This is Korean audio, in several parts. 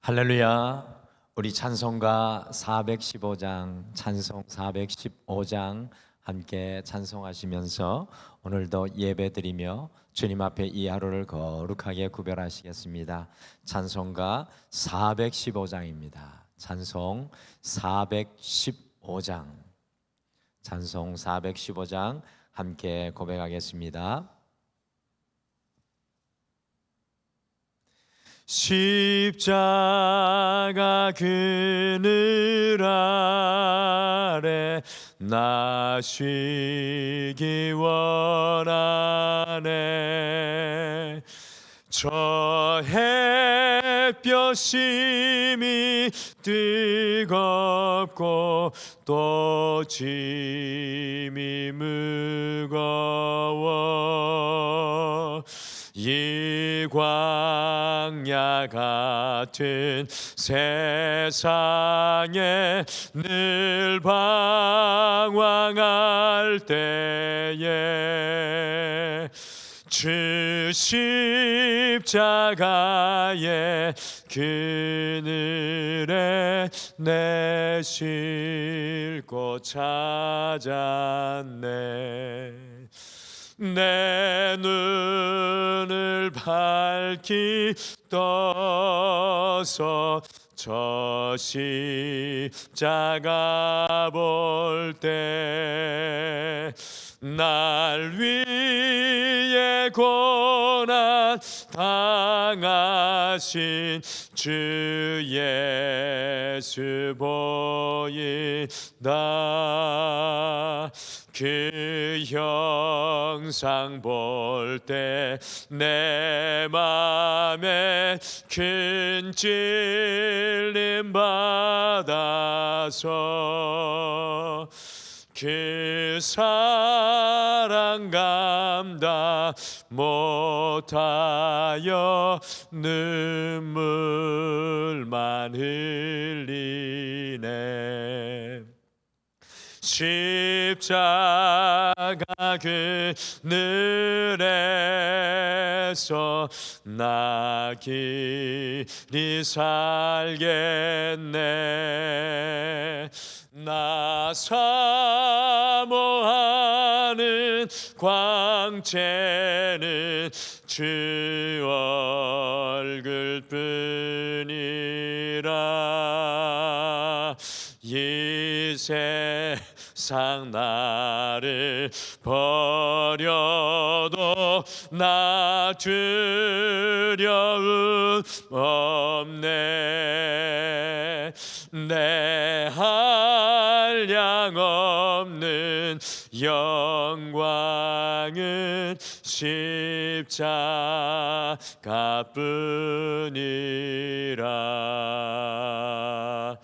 할렐루야. 우리 찬송가 415장, 찬송 415장 함께 찬송하시면서 오늘도 예배드리며 주님 앞에 이 하루를 거룩하게 구별하시겠습니다. 찬송가 415장입니다. 찬송 415장. 찬송 415장 함께 고백하겠습니다. 십자가 그늘 아래 나 쉬기 원하네. 저 햇볕이 뜨겁고 또 짐이 무거워 이 광야 같은 세상에 늘 방황할 때에 주 십자가의 그늘에 내 쉴 곳 찾았네. 내 눈을 밝히 떠서 저 십자가 볼 때 날 위해 고난 당하신 주 예수 보인다. 그 형상 볼 때 내 맘에 큰 찔림 받아서 그 사랑 감당 못하여 눈물만 흘리네. 십자가 그늘에서 나 길이 살겠네. 나 사모하는 광채는 주 얼굴뿐이라. 이 세상 나를 버려도 나 두려움 없네. 내 한량 없는 영광은 십자가뿐이라.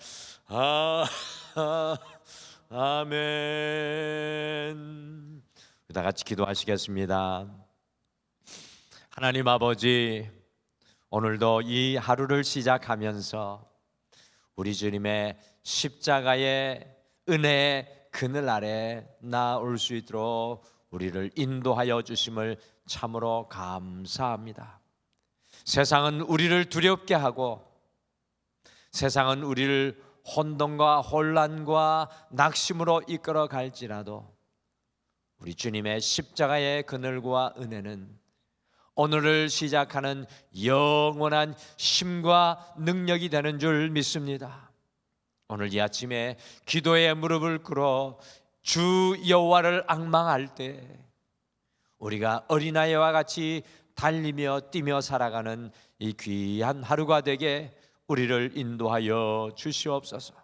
아멘. 다 같이 기도하시겠습니다. 하나님 아버지, 오늘도 이 하루를 시작하면서 우리 주님의 십자가의 은혜의 그늘 아래 나올 수 있도록 우리를 인도하여 주심을 참으로 감사합니다. 세상은 우리를 두렵게 하고 세상은 우리를 혼돈과 혼란과 낙심으로 이끌어 갈지라도 우리 주님의 십자가의 그늘과 은혜는 오늘을 시작하는 영원한 힘과 능력이 되는 줄 믿습니다. 오늘 이 아침에 기도의 무릎을 꿇어 주 여호와를 앙망할 때 우리가 어린아이와 같이 달리며 뛰며 살아가는 이 귀한 하루가 되게 우리를 인도하여 주시옵소서.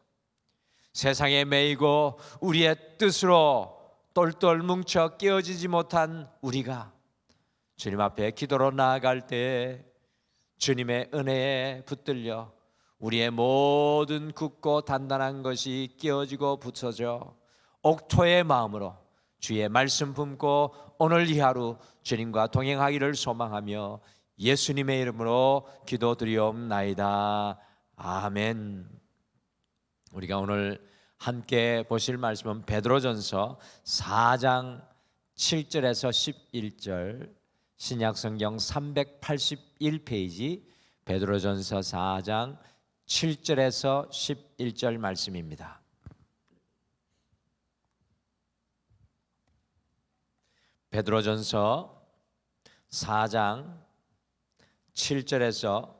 세상에 매이고 우리의 뜻으로 똘똘 뭉쳐 깨어지지 못한 우리가 주님 앞에 기도로 나아갈 때 주님의 은혜에 붙들려 우리의 모든 굳고 단단한 것이 깨어지고 붙여져 옥토의 마음으로 주의 말씀 품고 오늘 이 하루 주님과 동행하기를 소망하며 예수님의 이름으로 기도드리옵나이다. 아멘. 우리가 오늘 함께 보실 말씀은 베드로전서 4장 7절에서 11절, 신약성경 381페이지 베드로전서 4장 7절에서 11절 말씀입니다. 베드로전서 4장 7절에서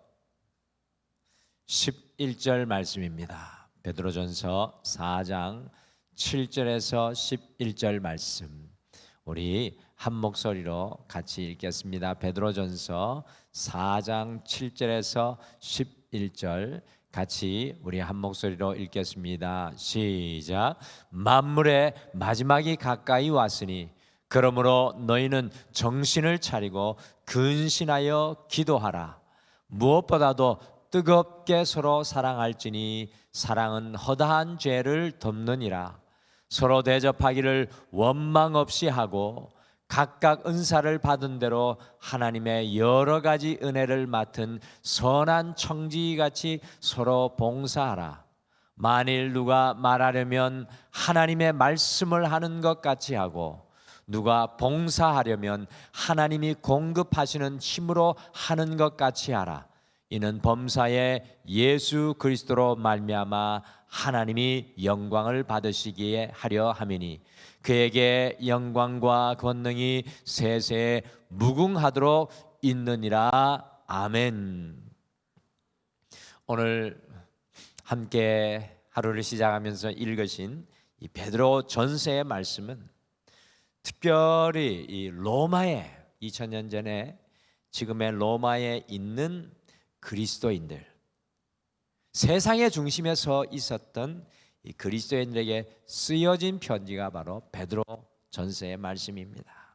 11절 말씀입니다. 베드로전서 4장 7절에서 11절 말씀, 우리 한 목소리로 같이 읽겠습니다. 베드로전서 4장 7절에서 11절 같이 우리 한 목소리로 읽겠습니다. 시작. 만물의 마지막이 가까이 왔으니 그러므로 너희는 정신을 차리고 근신하여 기도하라. 무엇보다도 뜨겁게 서로 사랑할지니 사랑은 허다한 죄를 덮느니라. 서로 대접하기를 원망 없이 하고 각각 은사를 받은 대로 하나님의 여러 가지 은혜를 맡은 선한 청지기같이 서로 봉사하라. 만일 누가 말하려면 하나님의 말씀을 하는 것 같이 하고 누가 봉사하려면 하나님이 공급하시는 힘으로 하는 것 같이 하라. 이는 범사에 예수 그리스도로 말미암아 하나님이 영광을 받으시기에 하려 함이니 그에게 영광과 권능이 세세에 무궁하도록 있느니라. 아멘. 오늘 함께 하루를 시작하면서 읽으신 이 베드로 전서의 말씀은 특별히 이 로마에 2000년 전에 지금의 로마에 있는 그리스도인들, 세상의 중심에 서 있었던 이 그리스도인들에게 쓰여진 편지가 바로 베드로 전서의 말씀입니다.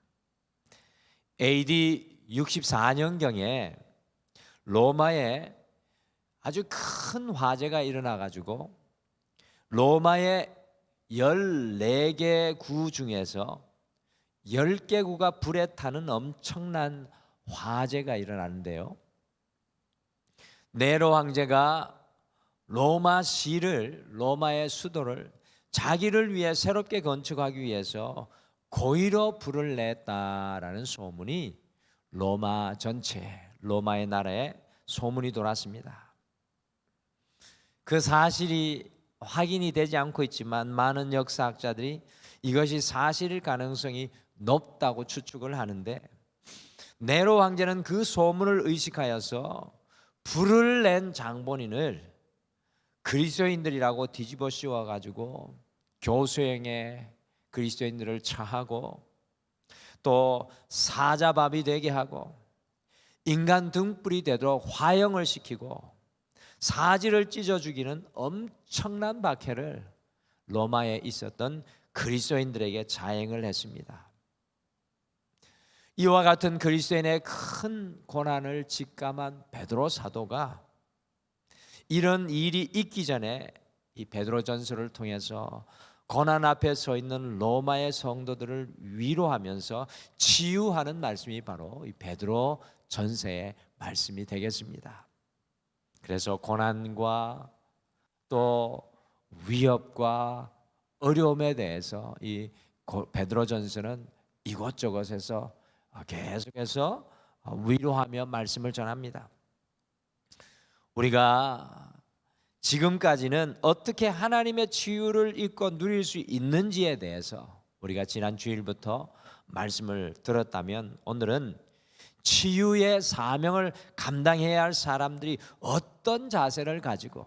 AD 64년경에 로마에 아주 큰 화재가 일어나 가지고 로마의 14개 구 중에서 10개구가 불에 타는 엄청난 화재가 일어나는데요, 네로 황제가 로마의 수도를 자기를 위해 새롭게 건축하기 위해서 고의로 불을 냈다라는 소문이 로마 전체, 로마의 나라에 소문이 돌았습니다. 그 사실이 확인이 되지 않고 있지만 많은 역사학자들이 이것이 사실일 가능성이 높다고 추측을 하는데, 네로 황제는 그 소문을 의식하여서 불을 낸 장본인을 그리스도인들이라고 뒤집어 씌워 가지고 교수형에 그리스도인들을 처하고 또 사자밥이 되게 하고 인간 등불이 되도록 화형을 시키고 사지를 찢어 죽이는 엄청난 박해를 로마에 있었던 그리스도인들에게 자행을 했습니다. 이와 같은 그리스도인의 큰 고난을 직감한 베드로 사도가 이런 일이 있기 전에 이 베드로 전서를 통해서 고난 앞에 서 있는 로마의 성도들을 위로하면서 치유하는 말씀이 바로 이 베드로 전서의 말씀이 되겠습니다. 그래서 고난과 또 위협과 어려움에 대해서 이 베드로 전서는 이곳저곳에서 계속해서 위로하며 말씀을 전합니다. 우리가 지금까지는 어떻게 하나님의 치유를 잊고 누릴 수 있는지에 대해서 우리가 지난 주일부터 말씀을 들었다면, 오늘은 치유의 사명을 감당해야 할 사람들이 어떤 자세를 가지고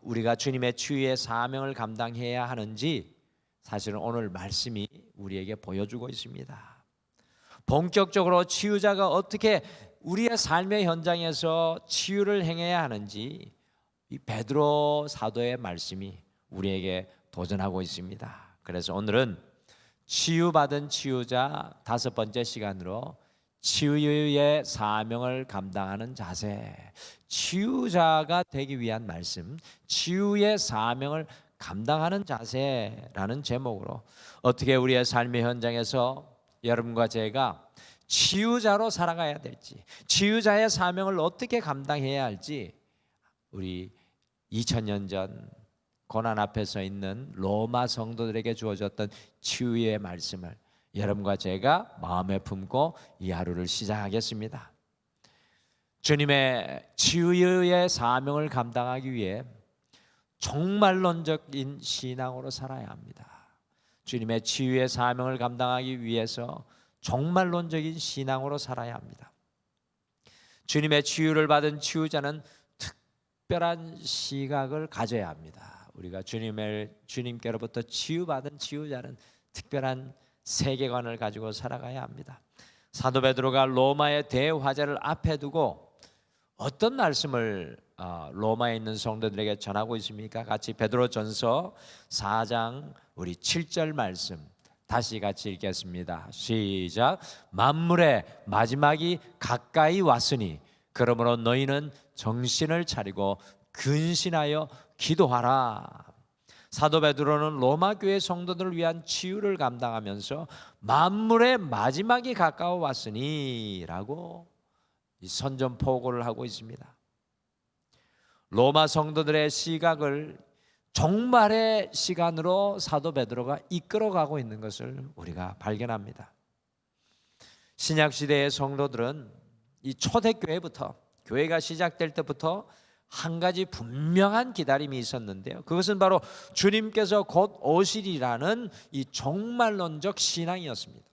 우리가 주님의 치유의 사명을 감당해야 하는지 사실은 오늘 말씀이 우리에게 보여주고 있습니다. 본격적으로 치유자가 어떻게 우리의 삶의 현장에서 치유를 행해야 하는지 이 베드로 사도의 말씀이 우리에게 도전하고 있습니다. 그래서 오늘은 치유받은 치유자 5번째 시간으로 치유의 사명을 감당하는 자세, 치유자가 되기 위한 말씀, 치유의 사명을 감당하는 자세라는 제목으로 어떻게 우리의 삶의 현장에서 여러분과 제가 치유자로 살아가야 될지, 치유자의 사명을 어떻게 감당해야 할지, 우리 2000년 전 고난 앞에 서 있는 로마 성도들에게 주어졌던 치유의 말씀을 여러분과 제가 마음에 품고 이 하루를 시작하겠습니다. 주님의 치유의 사명을 감당하기 위해 종말론적인 신앙으로 살아야 합니다. 주님의 치유의 사명을 감당하기 위해서 종말론적인 신앙으로 살아야 합니다. 주님의 치유를 받은 치유자는 특별한 시각을 가져야 합니다. 우리가 주님께로부터 치유받은 치유자는 특별한 세계관을 가지고 살아가야 합니다. 사도 베드로가 로마의 대화제를 앞에 두고 어떤 말씀을 로마에 있는 성도들에게 전하고 있습니까? 같이 베드로전서 4장 우리 7절 말씀 다시 같이 읽겠습니다. 시작. 만물의 마지막이 가까이 왔으니 그러므로 너희는 정신을 차리고 근신하여 기도하라. 사도 베드로는 로마 교회 성도들을 위한 치유를 감당하면서 만물의 마지막이 가까워 왔으니 라고 선전포고를 하고 있습니다. 로마 성도들의 시각을 종말의 시간으로 사도 베드로가 이끌어가고 있는 것을 우리가 발견합니다. 신약 시대의 성도들은 이 초대교회부터, 교회가 시작될 때부터 한 가지 분명한 기다림이 있었는데요, 그것은 바로 주님께서 곧 오시리라는 이 종말론적 신앙이었습니다.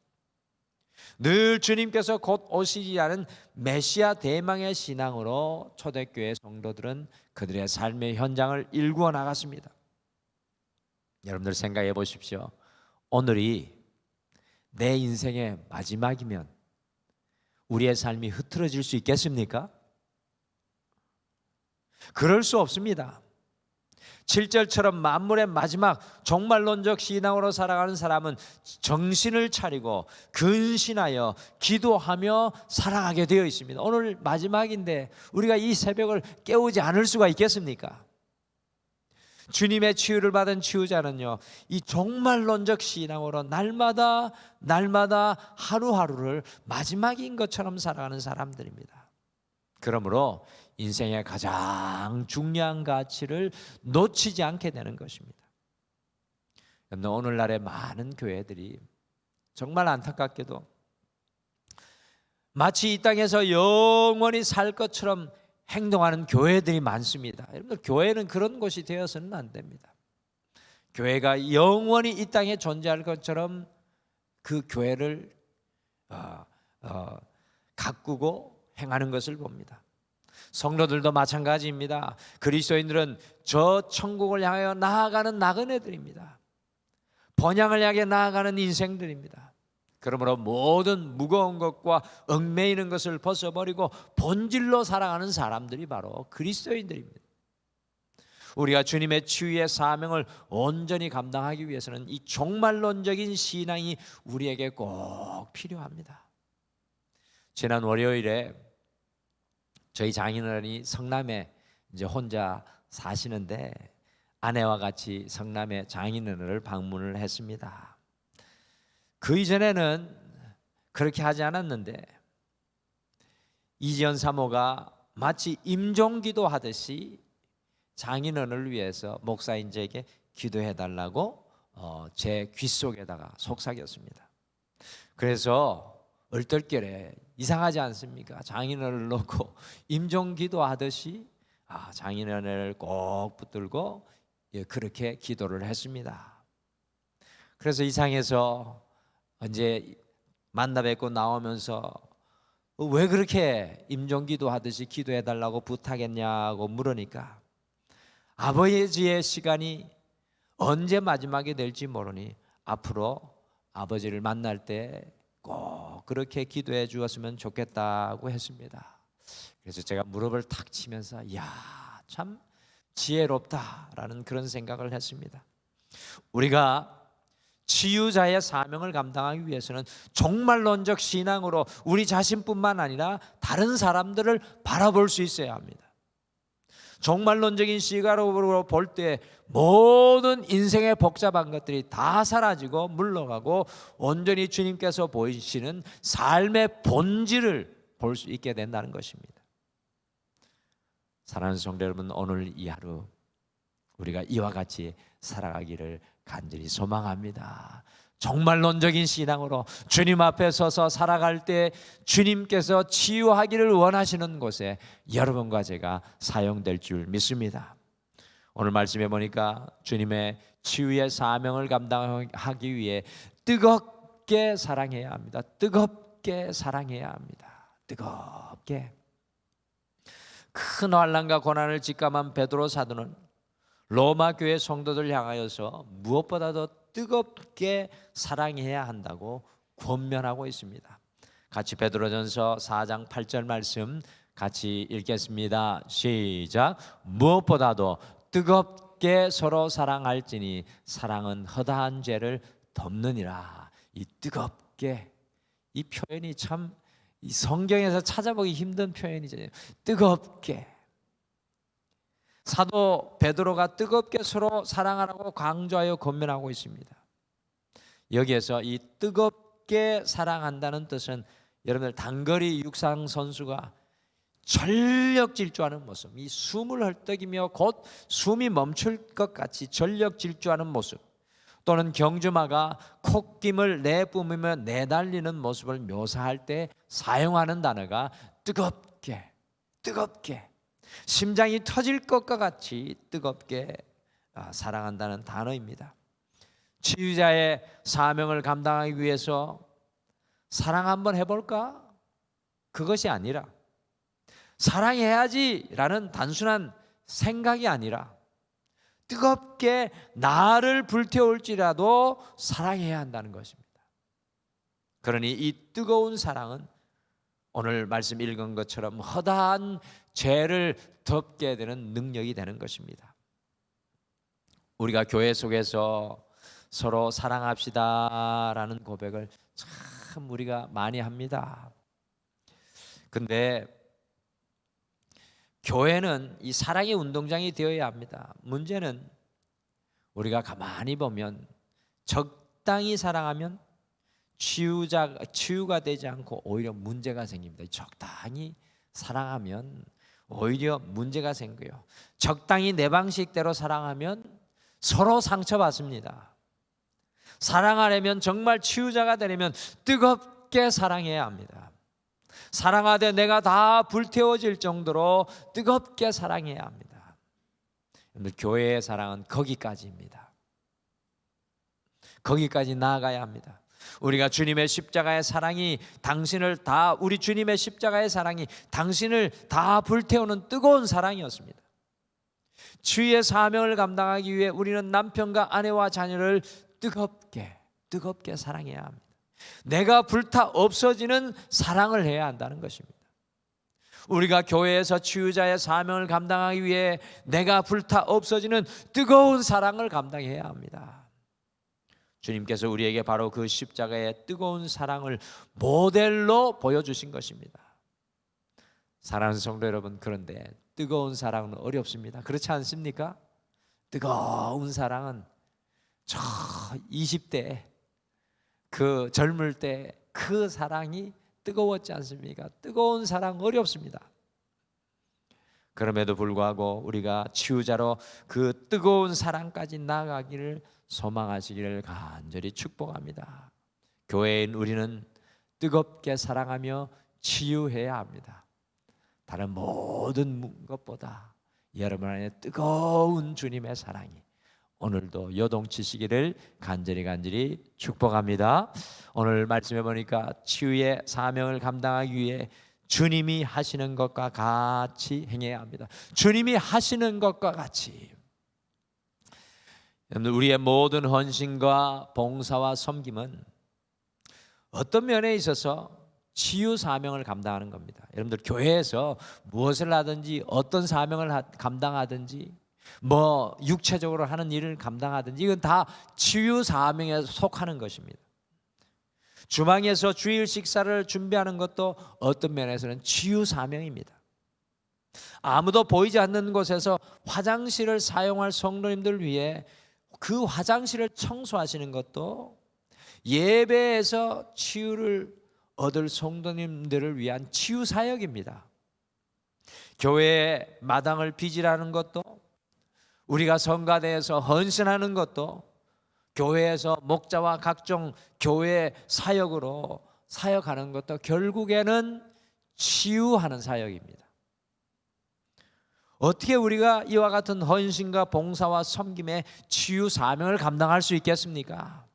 늘 주님께서 곧 오시리라는 메시아 대망의 신앙으로 초대교회 성도들은 그들의 삶의 현장을 일구어 나갔습니다. 여러분들 생각해 보십시오. 오늘이 내 인생의 마지막이면 우리의 삶이 흐트러질 수 있겠습니까? 그럴 수 없습니다. 7절처럼 만물의 마지막 종말론적 신앙으로 살아가는 사람은 정신을 차리고 근신하여 기도하며 살아가게 되어 있습니다. 오늘 마지막인데 우리가 이 새벽을 깨우지 않을 수가 있겠습니까? 주님의 치유를 받은 치유자는요, 이 종말론적 신앙으로 날마다 하루하루를 마지막인 것처럼 살아가는 사람들입니다. 그러므로 인생의 가장 중요한 가치를 놓치지 않게 되는 것입니다. 오늘날의 많은 교회들이 정말 안타깝게도 마치 이 땅에서 영원히 살 것처럼 행동하는 교회들이 많습니다. 여러분들, 교회는 그런 곳이 되어서는 안 됩니다. 교회가 영원히 이 땅에 존재할 것처럼 그 교회를 가꾸고 행하는 것을 봅니다. 성도들도 마찬가지입니다. 그리스도인들은 저 천국을 향하여 나아가는 나그네들입니다. 번향을 향해 나아가는 인생들입니다. 그러므로 모든 무거운 것과 얽매이는 것을 벗어버리고 본질로 살아가는 사람들이 바로 그리스도인들입니다. 우리가 주님의 치유의 사명을 온전히 감당하기 위해서는 이 종말론적인 신앙이 우리에게 꼭 필요합니다. 지난 월요일에 저희 장인어른이 성남에 이제 혼자 사시는데 아내와 같이 성남의 장인어른을 방문을 했습니다. 그 이전에는 그렇게 하지 않았는데 이지연 사모가 마치 임종기도 하듯이 장인어른을 위해서 목사인제에게 기도해달라고 제 귀 속에다가 속삭였습니다. 그래서 얼떨결에 이상하지 않습니까? 장인어른을 놓고 임종기도 하듯이 장인어른을 꼭 붙들고 그렇게 기도를 했습니다. 그래서 이상해서 이제 만나 뵙고 나오면서 왜 그렇게 임종기도 하듯이 기도해달라고 부탁했냐고 물으니까 아버지의 시간이 언제 마지막이 될지 모르니 앞으로 아버지를 만날 때 꼭 그렇게 기도해 주었으면 좋겠다고 했습니다. 그래서 제가 무릎을 탁 치면서 이야, 참 지혜롭다라는 그런 생각을 했습니다. 우리가 치유자의 사명을 감당하기 위해서는 종말론적 신앙으로 우리 자신뿐만 아니라 다른 사람들을 바라볼 수 있어야 합니다. 종말론적인 시각으로 볼 때 모든 인생의 복잡한 것들이 다 사라지고 물러가고 온전히 주님께서 보이시는 삶의 본질을 볼 수 있게 된다는 것입니다. 사랑하는 성도 여러분, 오늘 이 하루 우리가 이와 같이 살아가기를 간절히 소망합니다. 종말론적인 신앙으로 주님 앞에 서서 살아갈 때 주님께서 치유하기를 원하시는 곳에 여러분과 제가 사용될 줄 믿습니다. 오늘 말씀해 보니까 주님의 치유의 사명을 감당하기 위해 뜨겁게 사랑해야 합니다. 뜨겁게 사랑해야 합니다. 뜨겁게. 큰 환난과 고난을 직감한 베드로 사도는 로마 교회 성도들 향하여서 무엇보다도 뜨겁게 사랑해야 한다고 권면하고 있습니다. 같이 베드로전서 4장 8절 말씀 같이 읽겠습니다. 시작. 무엇보다도 뜨겁게 서로 사랑할지니 사랑은 허다한 죄를 덮느니라. 이 뜨겁게, 이 표현이 참 이 성경에서 찾아보기 힘든 표현이잖아요. 뜨겁게. 사도 베드로가 뜨겁게 서로 사랑하라고 강조하여 권면하고 있습니다. 여기에서 이 뜨겁게 사랑한다는 뜻은 여러분들 단거리 육상 선수가 전력 질주하는 모습, 이 숨을 헐떡이며 곧 숨이 멈출 것 같이 전력 질주하는 모습, 또는 경주마가 콧김을 내뿜으며 내달리는 모습을 묘사할 때 사용하는 단어가 뜨겁게, 뜨겁게, 심장이 터질 것과 같이 뜨겁게 사랑한다는 단어입니다. 치유자의 사명을 감당하기 위해서 사랑 한번 해볼까? 그것이 아니라 사랑해야지라는 단순한 생각이 아니라 뜨겁게 나를 불태울지라도 사랑해야 한다는 것입니다. 그러니 이 뜨거운 사랑은 오늘 말씀 읽은 것처럼 허다한 죄를 덮게 되는 능력이 되는 것입니다. 우리가 교회 속에서 서로 사랑합시다라는 고백을 참 우리가 많이 합니다. 근데 교회는 이 사랑의 운동장이 되어야 합니다. 문제는 우리가 가만히 보면 적당히 사랑하면 치유가 되지 않고 오히려 문제가 생깁니다. 적당히 사랑하면 오히려 문제가 생겨요. 적당히 내 방식대로 사랑하면 서로 상처받습니다. 사랑하려면, 정말 치유자가 되려면 뜨겁게 사랑해야 합니다. 사랑하되 내가 다 불태워질 정도로 뜨겁게 사랑해야 합니다. 여러분들, 교회의 사랑은 거기까지입니다. 거기까지 나아가야 합니다. 우리가 주님의 십자가의 사랑이 우리 주님의 십자가의 사랑이 당신을 다 불태우는 뜨거운 사랑이었습니다. 주의 사명을 감당하기 위해 우리는 남편과 아내와 자녀를 뜨겁게 사랑해야 합니다. 내가 불타 없어지는 사랑을 해야 한다는 것입니다. 우리가 교회에서 치유자의 사명을 감당하기 위해 내가 불타 없어지는 뜨거운 사랑을 감당해야 합니다. 주님께서 우리에게 바로 그 십자가의 뜨거운 사랑을 모델로 보여주신 것입니다. 사랑하는 성도 여러분, 그런데 뜨거운 사랑은 어렵습니다. 그렇지 않습니까? 뜨거운 사랑은 저 20대 그 젊을 때 그 사랑이 뜨거웠지 않습니까? 뜨거운 사랑 어렵습니다. 그럼에도 불구하고 우리가 치유자로 그 뜨거운 사랑까지 나아가기를 소망하시기를 간절히 축복합니다. 교회인 우리는 뜨겁게 사랑하며 치유해야 합니다. 다른 모든 것보다 여러분 안에 뜨거운 주님의 사랑이 오늘도 요동치시기를 간절히 축복합니다. 오늘 말씀해 보니까 치유의 사명을 감당하기 위해 주님이 하시는 것과 같이 행해야 합니다. 주님이 하시는 것과 같이. 여러분들, 우리의 모든 헌신과 봉사와 섬김은 어떤 면에 있어서 치유 사명을 감당하는 겁니다. 여러분들, 교회에서 무엇을 하든지 어떤 사명을 감당하든지 육체적으로 하는 일을 감당하든지 이건 다 치유 사명에 속하는 것입니다. 주방에서 주일 식사를 준비하는 것도 어떤 면에서는 치유 사명입니다. 아무도 보이지 않는 곳에서 화장실을 사용할 성도님들 위해 그 화장실을 청소하시는 것도 예배에서 치유를 얻을 성도님들을 위한 치유 사역입니다. 교회의 마당을 빗질하는 것도, 우리가 성가대에서 헌신하는 것도 교회에서 목자와 각종 교회 사역으로 사역하는 것도 결국에는 치유하는 사역입니다. 어떻게 우리가 이와 같은 헌신과 봉사와 섬김의 치유 사명을 감당할 수 있겠습니까?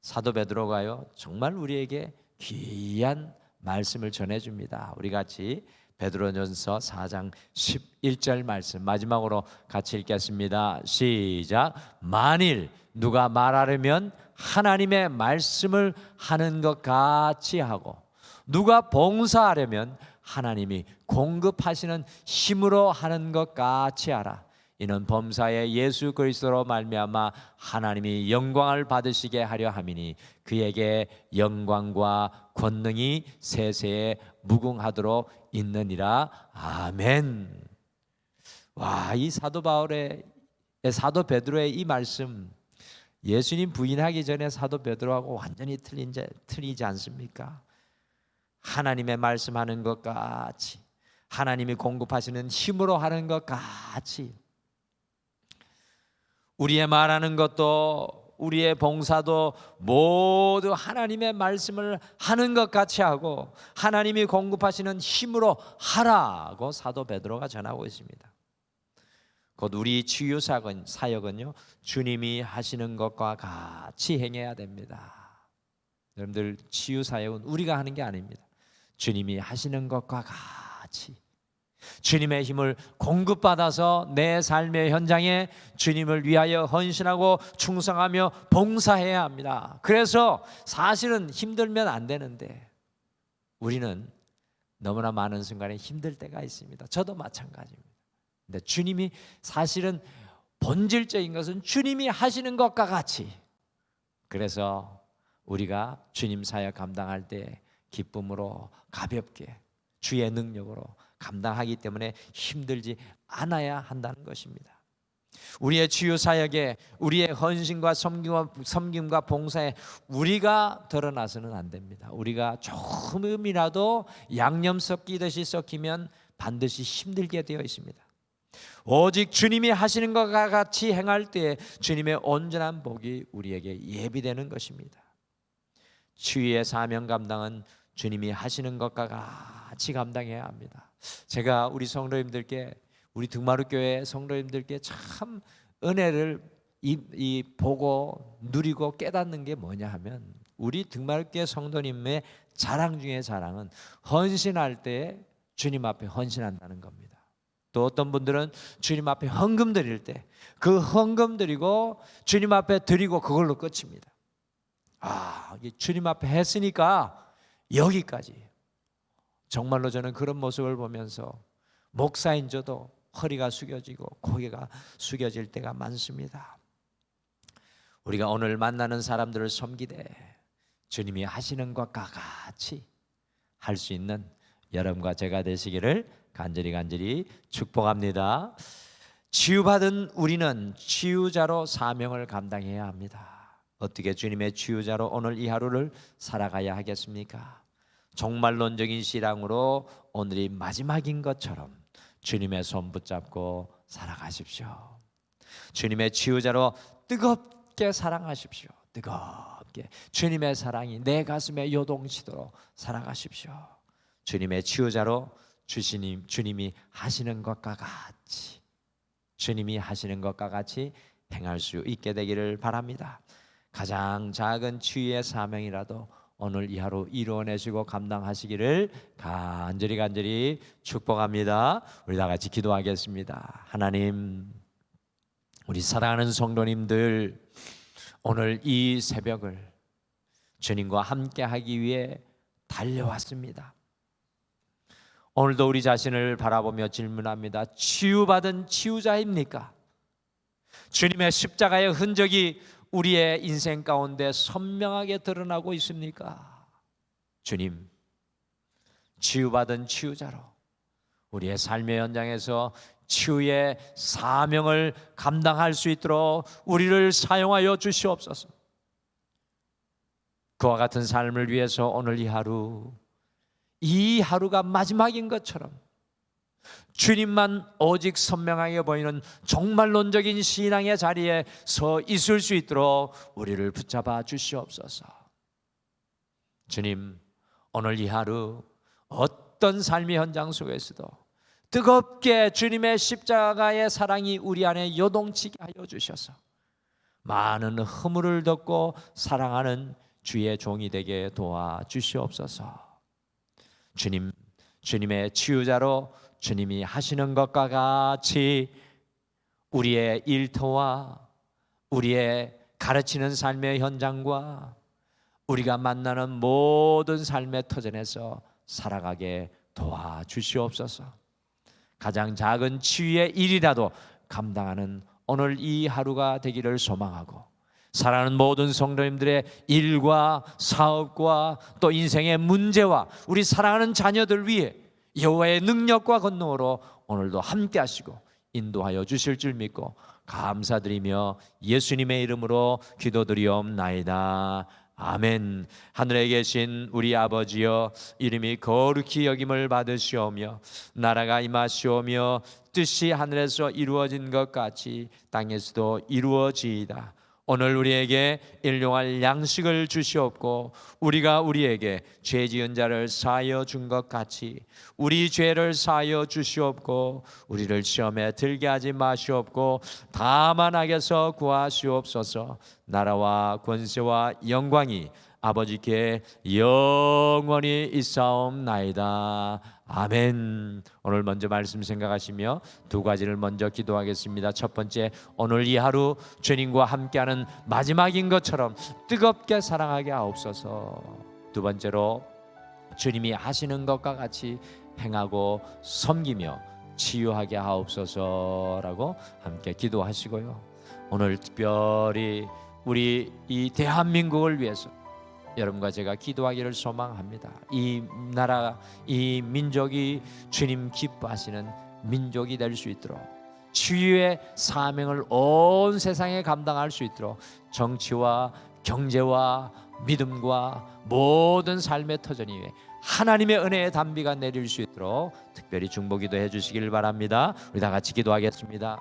사도 베드로가요 정말 우리에게 귀한 말씀을 전해줍니다. 우리 같이 베드로전서 4장 11절 말씀 마지막으로 같이 읽겠습니다. 시작. 만일 누가 말하려면 하나님의 말씀을 하는 것 같이 하고, 누가 봉사하려면 하나님이 공급하시는 힘으로 하는 것 같이 하라. 이는 범사에 예수 그리스도로 말미암아 하나님이 영광을 받으시게 하려 함이니 그에게 영광과 권능이 세세에 무궁하도록 있느니라. 아멘. 와, 이 사도 바울의 사도 베드로의 이 말씀, 예수님 부인하기 전에 사도 베드로하고 완전히 틀리지 않습니까? 하나님의 말씀하는 것 같이, 하나님이 공급하시는 힘으로 하는 것 같이, 우리의 말하는 것도 우리의 봉사도 모두 하나님의 말씀을 하는 것 같이 하고 하나님이 공급하시는 힘으로 하라고 사도 베드로가 전하고 있습니다. 곧 우리 치유 사역은요 주님이 하시는 것과 같이 행해야 됩니다. 여러분들, 치유 사역은 우리가 하는 게 아닙니다. 주님이 하시는 것과 같이 주님의 힘을 공급받아서 내 삶의 현장에 주님을 위하여 헌신하고 충성하며 봉사해야 합니다. 그래서 사실은 힘들면 안 되는데 우리는 너무나 많은 순간에 힘들 때가 있습니다. 저도 마찬가지입니다. 근데 주님이 사실은 본질적인 것은 주님이 하시는 것과 같이, 그래서 우리가 주님 사역 감당할 때 기쁨으로 가볍게 주의 능력으로 감당하기 때문에 힘들지 않아야 한다는 것입니다. 우리의 치유 사역에, 우리의 헌신과 섬김과 봉사에 우리가 드러나서는 안 됩니다. 우리가 조금이라도 양념 섞이듯이 섞이면 반드시 힘들게 되어 있습니다. 오직 주님이 하시는 것과 같이 행할 때 주님의 온전한 복이 우리에게 예비되는 것입니다. 치유의 사명 감당은 주님이 하시는 것과 같이 감당해야 합니다. 제가 우리 성도님들께, 우리 등마루교회 성도님들께 참 은혜를 보고 누리고 깨닫는 게 뭐냐 하면, 우리 등마루교회 성도님의 자랑 중에 자랑은 헌신할 때 주님 앞에 헌신한다는 겁니다. 또 어떤 분들은 주님 앞에 헌금 드릴 때 그 헌금 드리고 주님 앞에 드리고 그걸로 끝입니다. 주님 앞에 했으니까 여기까지. 정말로 저는 그런 모습을 보면서 목사인 저도 허리가 숙여지고 고개가 숙여질 때가 많습니다. 우리가 오늘 만나는 사람들을 섬기되 주님이 하시는 것과 같이 할 수 있는 여러분과 제가 되시기를 간절히 축복합니다. 치유받은 우리는 치유자로 사명을 감당해야 합니다. 어떻게 주님의 치유자로 오늘 이 하루를 살아가야 하겠습니까? 종말론적인 신앙으로 오늘이 마지막인 것처럼 주님의 손 붙잡고 살아가십시오. 주님의 치유자로 뜨겁게 사랑하십시오. 뜨겁게 주님의 사랑이 내 가슴에 요동치도록 살아가십시오. 주님의 치유자로 주님이 하시는 것과 같이, 주님이 하시는 것과 같이 행할 수 있게 되기를 바랍니다. 가장 작은 치유의 사명이라도 오늘 이 하루 이루어내시고 감당하시기를 간절히 축복합니다. 우리 다 같이 기도하겠습니다. 하나님, 우리 사랑하는 성도님들, 오늘 이 새벽을 주님과 함께 하기 위해 달려왔습니다. 오늘도 우리 자신을 바라보며 질문합니다. 치유받은 치유자입니까? 주님의 십자가의 흔적이 우리의 인생 가운데 선명하게 드러나고 있습니까? 주님, 치유받은 치유자로 우리의 삶의 현장에서 치유의 사명을 감당할 수 있도록 우리를 사용하여 주시옵소서. 그와 같은 삶을 위해서 오늘 이 하루가 마지막인 것처럼 주님만 오직 선명하게 보이는 종말론적인 신앙의 자리에 서 있을 수 있도록 우리를 붙잡아 주시옵소서. 주님, 오늘 이 하루 어떤 삶의 현장 속에서도 뜨겁게 주님의 십자가의 사랑이 우리 안에 요동치게 하여 주셔서 많은 허물을 덮고 사랑하는 주의 종이 되게 도와 주시옵소서. 주님, 주님의 치유자로 주님이 하시는 것과 같이 우리의 일터와 우리의 가르치는 삶의 현장과 우리가 만나는 모든 삶의 터전에서 살아가게 도와주시옵소서. 가장 작은 치유의 일이라도 감당하는 오늘 이 하루가 되기를 소망하고, 사랑하는 모든 성도님들의 일과 사업과 또 인생의 문제와 우리 사랑하는 자녀들 위해 여호와의 능력과 권능으로 오늘도 함께 하시고 인도하여 주실 줄 믿고 감사드리며 예수님의 이름으로 기도드리옵나이다. 아멘. 하늘에 계신 우리 아버지여, 이름이 거룩히 여김을 받으시오며 나라가 임하시오며 뜻이 하늘에서 이루어진 것 같이 땅에서도 이루어지이다. 오늘 우리에게 일용할 양식을 주시옵고 우리가 우리에게 죄 지은 자를 사하여 준 것 같이 우리 죄를 사하여 주시옵고 우리를 시험에 들게 하지 마시옵고 다만 악에서 구하시옵소서. 나라와 권세와 영광이 아버지께 영원히 있사옵나이다. 아멘. 오늘 먼저 말씀 생각하시며 두 가지를 먼저 기도하겠습니다. 첫 번째, 오늘 이 하루 주님과 함께하는 마지막인 것처럼 뜨겁게 사랑하게 하옵소서. 두 번째로, 주님이 하시는 것과 같이 행하고 섬기며 치유하게 하옵소서라고 함께 기도하시고요. 오늘 특별히 우리 이 대한민국을 위해서 여러분과 제가 기도하기를 소망합니다. 이 나라, 이 민족이 주님 기뻐하시는 민족이 될 수 있도록, 치유의 사명을 온 세상에 감당할 수 있도록 정치와 경제와 믿음과 모든 삶의 터전 위에 하나님의 은혜의 단비가 내릴 수 있도록 특별히 중보기도 해주시길 바랍니다. 우리 다 같이 기도하겠습니다.